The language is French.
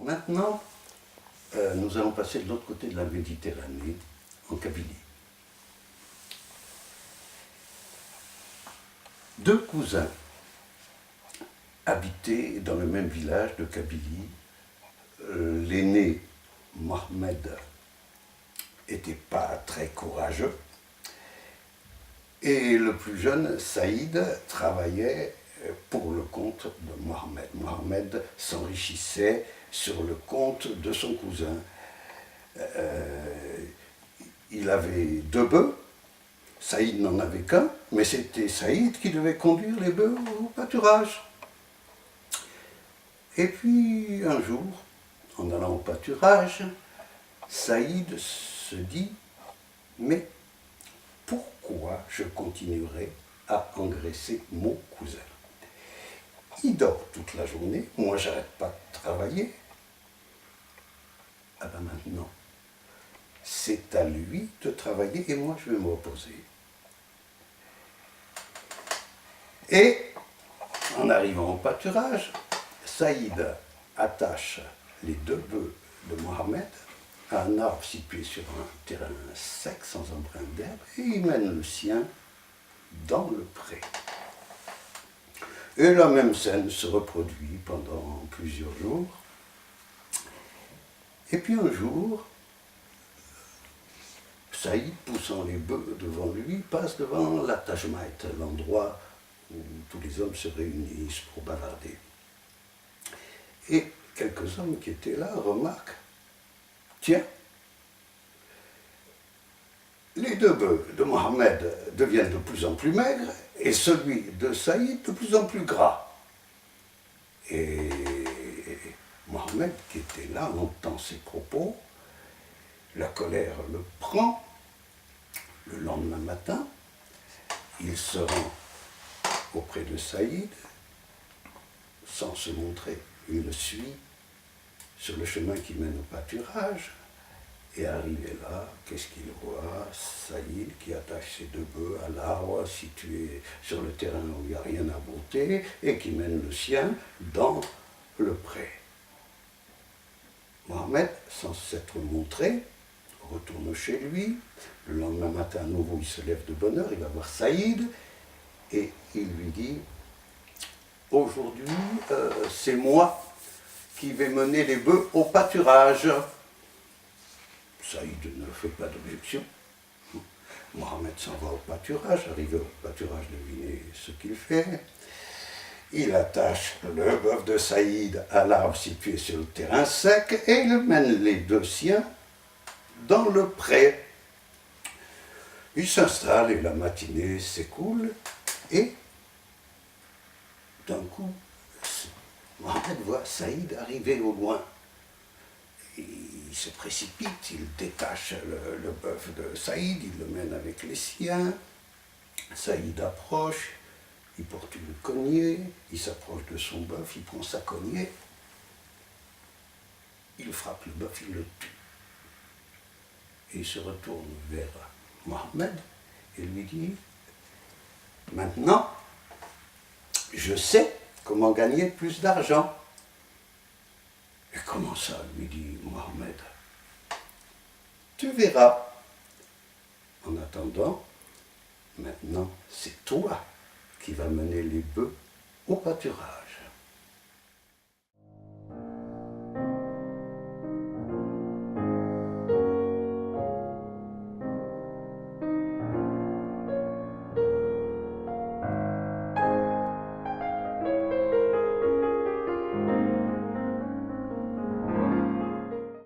Maintenant, nous allons passer de l'autre côté de la Méditerranée, en Kabylie. Deux cousins habitaient dans le même village de Kabylie. L'aîné, Mohamed, n'était pas très courageux. Et le plus jeune, Saïd, travaillait pour le compte de Mohamed. Mohamed s'enrichissait sur le compte de son cousin. Il avait 2 bœufs. Saïd n'en avait qu'un, mais c'était Saïd qui devait conduire les bœufs au pâturage. Et puis, un jour, en allant au pâturage, Saïd se dit « Mais pourquoi je continuerai à engraisser mon cousin? Il dort toute la journée, moi j'arrête pas de travailler. Ah ben maintenant, c'est à lui de travailler et moi je vais me reposer. » Et en arrivant au pâturage, Saïd attache les 2 bœufs de Mohamed à un arbre situé sur un terrain sec, sans un brin d'herbe, et il mène le sien dans le pré. Et la même scène se reproduit pendant plusieurs jours. Et puis un jour, Saïd, poussant les bœufs devant lui, passe devant la Tajmaït, l'endroit où tous les hommes se réunissent pour bavarder. Et quelques hommes qui étaient là remarquent, tiens, les 2 bœufs de Mohamed deviennent de plus en plus maigres et celui de Saïd de plus en plus gras. Et Mohamed, qui était là, entend ces propos, la colère le prend. Le lendemain matin, il se rend auprès de Saïd, sans se montrer, il le suit sur le chemin qui mène au pâturage, et arrivé là, qu'est-ce qu'il voit? Saïd qui attache ses 2 bœufs à l'arbre situé sur le terrain où il n'y a rien à botter, et qui mène le sien dans le pré. Mohamed, sans s'être montré, retourne chez lui. Le lendemain matin, à nouveau, il se lève de bonne heure, il va voir Saïd, et il lui dit « Aujourd'hui, c'est moi qui vais mener les bœufs au pâturage. » Saïd ne fait pas d'objection. Mohamed s'en va au pâturage. Arrivé au pâturage, devinez ce qu'il fait. Il attache le bœuf de Saïd à l'arbre situé sur le terrain sec et il mène les 2 siens dans le pré. Il s'installe et la matinée s'écoule et d'un coup, Mohamed voit Saïd arriver au loin. Il se précipite, il détache le bœuf de Saïd, il le mène avec les siens. Saïd approche, il porte une cognée, il s'approche de son bœuf, il prend sa cognée, il frappe le bœuf, il le tue. Et il se retourne vers Mohamed et lui dit « Maintenant, je sais comment gagner plus d'argent. » « Et comment ça ?» lui dit Mohamed. « Tu verras. En attendant, maintenant, c'est toi qui vas mener les bœufs au pâturage. »